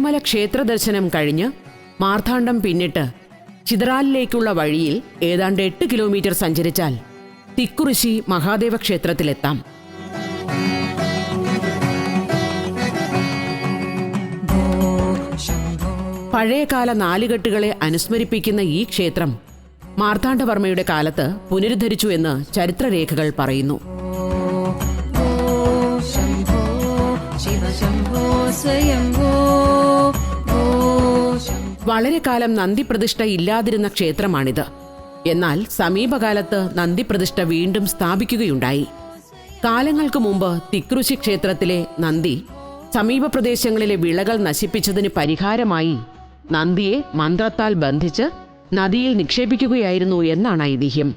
ഏഴിമല ക്ഷേത്ര ദർശനം കഴിഞ്ഞ് മാർത്താണ്ഡം പിന്നിട്ട് ചിതറാലിലേക്കുള്ള വഴിയിൽ ഏതാണ്ട് 8 കിലോമീറ്റർ സഞ്ചരിച്ചാൽ തിക്കുറിശ്ശി മഹാദേവ ക്ഷേത്രത്തിലെത്താം. പഴയകാല നാലുകെട്ടുകളെ അനുസ്മരിപ്പിക്കുന്ന ഈ ക്ഷേത്രം മാർത്താണ്ഡവർമ്മയുടെ കാലത്ത് പുനരുദ്ധരിച്ചു എന്ന് ചരിത്രരേഖകൾ പറയുന്നു. വളരെ കാലം നന്ദിപ്രതിഷ്ഠ ഇല്ലാതിരുന്ന ക്ഷേത്രമാണിത്. എന്നാൽ സമീപകാലത്ത് നന്ദിപ്രതിഷ്ഠ വീണ്ടും സ്ഥാപിക്കുകയുണ്ടായി. കാലങ്ങൾക്ക് മുമ്പ് തിക്കുറിശ്ശി ക്ഷേത്രത്തിലെ നന്ദി സമീപ പ്രദേശങ്ങളിലെ വിളകൾ നശിപ്പിച്ചതിന് പരിഹാരമായി നന്ദിയെ മന്ത്രത്താൽ ബന്ധിച്ച് നദിയിൽ നിക്ഷേപിക്കുകയായിരുന്നു എന്നാണ് ഐതിഹ്യം.